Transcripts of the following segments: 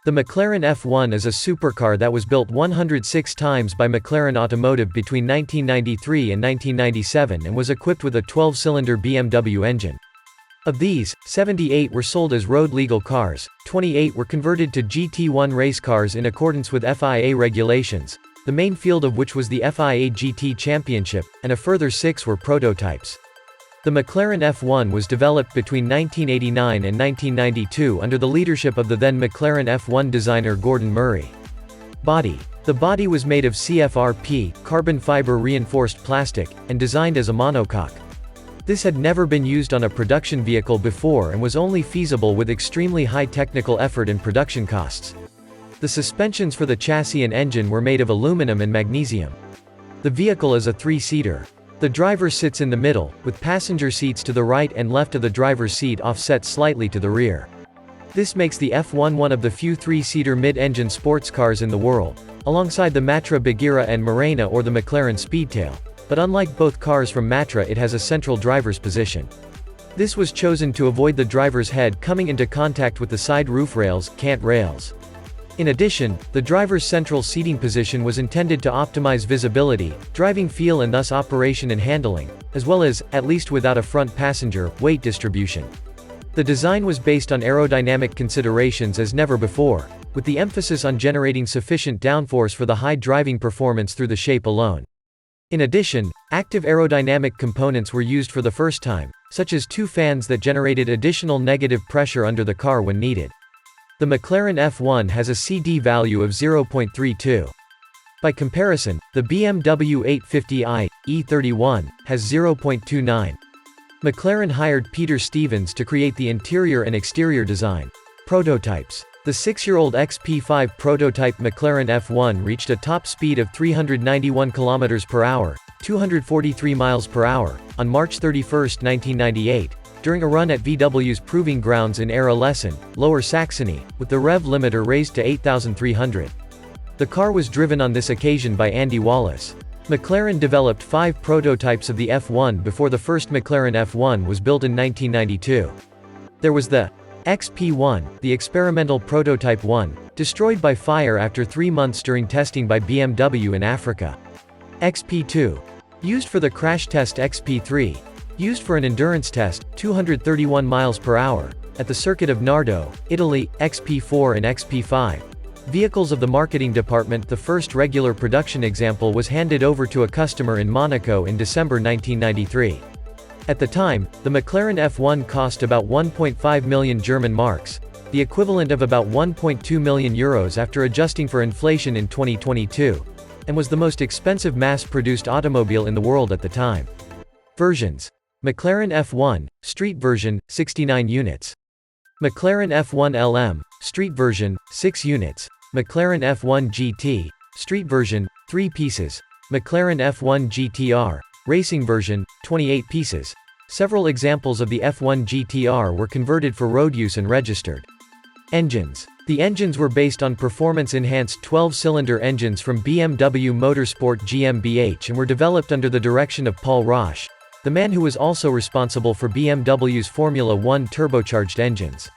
The McLaren F1 is a supercar that was built 106 times by McLaren Automotive between 1993 and 1997 and was equipped with a 12-cylinder BMW engine. Of these, 78 were sold as road-legal cars, 28 were converted to GT1 race cars in accordance with FIA regulations, the main field of which was the FIA GT Championship, and a further 6 were prototypes. The McLaren F1 was developed between 1989 and 1992 under the leadership of the then McLaren F1 designer Gordon Murray. Body. The body was made of CFRP, carbon fiber reinforced plastic, and designed as a monocoque. This had never been used on a production vehicle before and was only feasible with extremely high technical effort and production costs. The suspensions for the chassis and engine were made of aluminum and magnesium. The vehicle is a 3-seater. The driver sits in the middle, with passenger seats to the right and left of the driver's seat offset slightly to the rear. This makes the F1 one of the few 3-seater mid-engine sports cars in the world, alongside the Matra Bagheera and Morena or the McLaren Speedtail, but unlike both cars from Matra, it has a central driver's position. This was chosen to avoid the driver's head coming into contact with the side roof rails, cant rails. In addition, the driver's central seating position was intended to optimize visibility, driving feel and thus operation and handling, as well as, at least without a front passenger, weight distribution. The design was based on aerodynamic considerations as never before, with the emphasis on generating sufficient downforce for the high driving performance through the shape alone. In addition, active aerodynamic components were used for the first time, such as 2 fans that generated additional negative pressure under the car when needed. The McLaren F1 has a CD value of 0.32. By comparison, the BMW 850i E31 has 0.29. McLaren hired Peter Stevens to create the interior and exterior design. Prototypes. The 6-year-old XP5 prototype McLaren F1 reached a top speed of 391 km/h, 243 mph, on March 31, 1998. During a run at VW's proving grounds in Ehre-Lessen, Lower Saxony, with the rev limiter raised to 8,300. The car was driven on this occasion by Andy Wallace. McLaren developed 5 prototypes of the F1 before the first McLaren F1 was built in 1992. There was the XP1, the experimental prototype 1, destroyed by fire after 3 months during testing by BMW in Africa. XP2, used for the crash test. XP3, used for an endurance test, 231 mph, at the circuit of Nardo, Italy. XP4 and XP5. Vehicles of the marketing department. The first regular production example was handed over to a customer in Monaco in December 1993. At the time, the McLaren F1 cost about 1.5 million German marks, the equivalent of about 1.2 million euros after adjusting for inflation in 2022, and was the most expensive mass-produced automobile in the world at the time. Versions. McLaren F1, street version, 69 units. McLaren F1 LM, street version, 6 units. McLaren F1 GT, street version, 3 pieces. McLaren F1 GTR, racing version, 28 pieces. Several examples of the F1 GTR were converted for road use and registered. Engines. The engines were based on performance-enhanced 12-cylinder engines from BMW Motorsport GmbH and were developed under the direction of Paul Rosche, the man who was also responsible for BMW's Formula 1 turbocharged engines.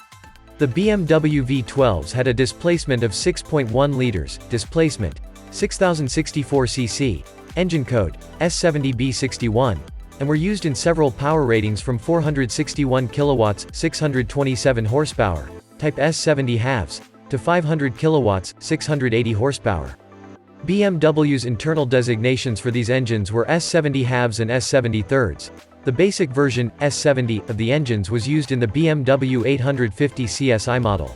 The BMW V12s had a displacement of 6.1 liters, displacement 6064 cc, engine code S70B61, and were used in several power ratings from 461 kilowatts, 627 horsepower, type S70 halves, to 500 kilowatts, 680 horsepower. BMW's internal designations for these engines were S70 halves and S70 thirds. The basic version, S70, of the engines was used in the BMW 850 CSI model.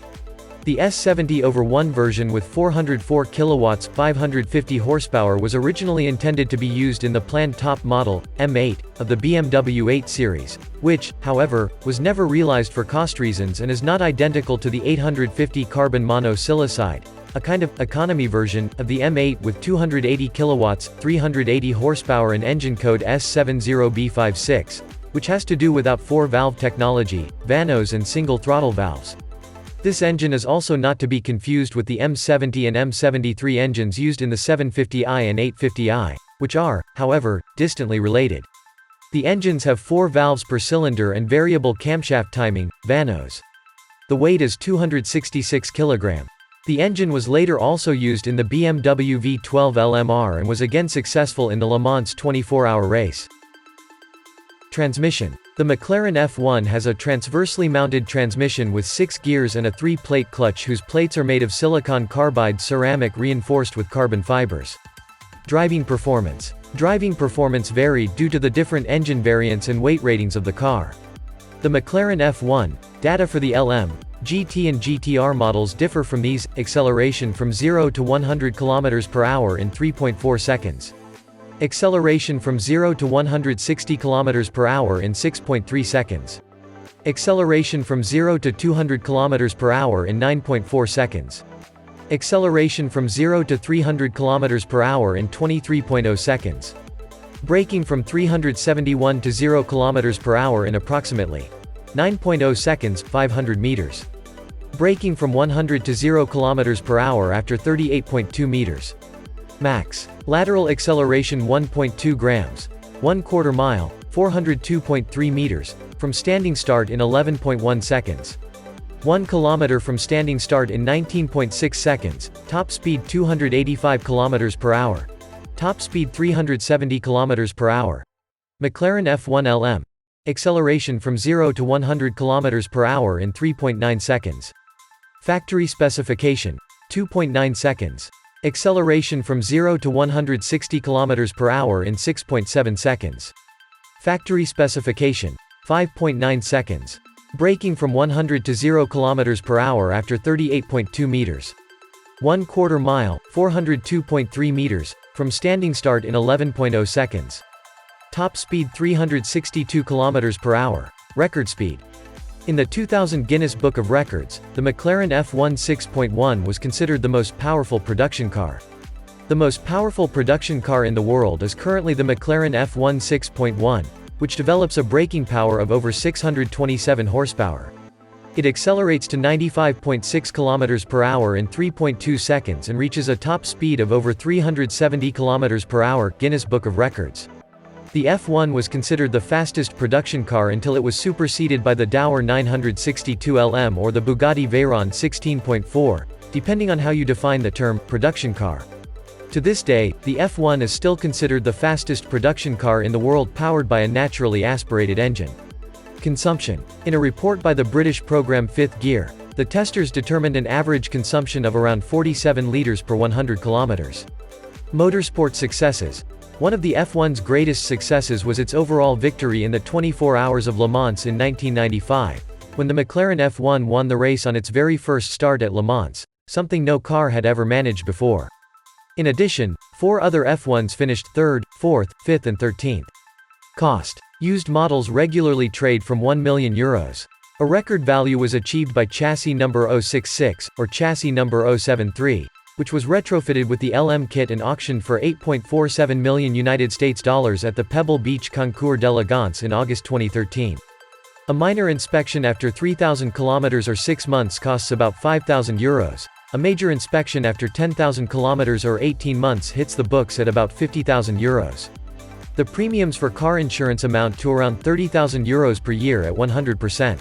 The S70/1 version with 404 kilowatts, 550 horsepower was originally intended to be used in the planned top model, M8, of the BMW 8 Series, which, however, was never realized for cost reasons and is not identical to the 850 carbon monosilicide, a kind of economy version of the M8 with 280 kilowatts, 380 horsepower and engine code S70B56, which has to do without 4-valve technology, vanos and single throttle valves. This engine is also not to be confused with the M70 and M73 engines used in the 750i and 850i, which are, however, distantly related. The engines have 4 valves per cylinder and variable camshaft timing, vanos. The weight is 266 kg. The engine was later also used in the BMW V12 LMR and was again successful in the Le Mans 24-hour race. Transmission. The McLaren F1 has a transversely mounted transmission with 6 gears and a 3-plate clutch whose plates are made of silicon carbide ceramic reinforced with carbon fibers. Driving performance. Driving performance varied due to the different engine variants and weight ratings of the car. The McLaren F1, data for the LM, GT and GTR models differ from these. Acceleration from 0 to 100 km per hour in 3.4 seconds. Acceleration from 0 to 160 km per hour in 6.3 seconds. Acceleration from 0 to 200 km per hour in 9.4 seconds. Acceleration from 0 to 300 km per hour in 23.0 seconds. Braking from 371 to 0 km per hour in approximately 9.0 seconds, 500 meters. Braking from 100 to 0 km per hour after 38.2 meters. Max. Lateral acceleration 1.2 grams. 1/4 mile, 402.3 meters, from standing start in 11.1 seconds. 1 km from standing start in 19.6 seconds, top speed 285 km per hour. Top speed 370 km per hour. McLaren F1 LM. Acceleration from 0 to 100 km per hour in 3.9 seconds. Factory specification. 2.9 seconds. Acceleration from 0 to 160 km per hour in 6.7 seconds. Factory specification. 5.9 seconds. Braking from 100 to 0 km per hour after 38.2 meters. 1/4 mile, 402.3 meters, from standing start in 11.0 seconds. Top speed 362 km per hour. Record speed. In the 2000 Guinness Book of Records, the McLaren F1 6.1 was considered the most powerful production car. The most powerful production car in the world is currently the McLaren F1 6.1, which develops a braking power of over 627 horsepower. It accelerates to 95.6 km per hour in 3.2 seconds and reaches a top speed of over 370 km per hour, Guinness Book of Records. The F1 was considered the fastest production car until it was superseded by the Dower 962 LM or the Bugatti Veyron 16.4, depending on how you define the term production car. To this day, the F1 is still considered the fastest production car in the world, powered by a naturally aspirated engine. Consumption. In a report by the British program Fifth Gear, the testers determined an average consumption of around 47 litres per 100 kilometers. Motorsport successes. One of the F1's greatest successes was its overall victory in the 24 Hours of Le Mans in 1995, when the McLaren F1 won the race on its very first start at Le Mans, something no car had ever managed before. In addition, 4 other F1s finished 3rd, 4th, 5th and 13th. Cost. Used models regularly trade from €1 million. A record value was achieved by chassis number 066, or chassis number 073, which was retrofitted with the LM kit and auctioned for $8.47 million at the Pebble Beach Concours d'Elegance in August 2013. A minor inspection after 3,000 kilometers or 6 months costs about €5,000. A major inspection after 10,000 kilometers or 18 months hits the books at about €50,000. The premiums for car insurance amount to around €30,000 per year at 100%.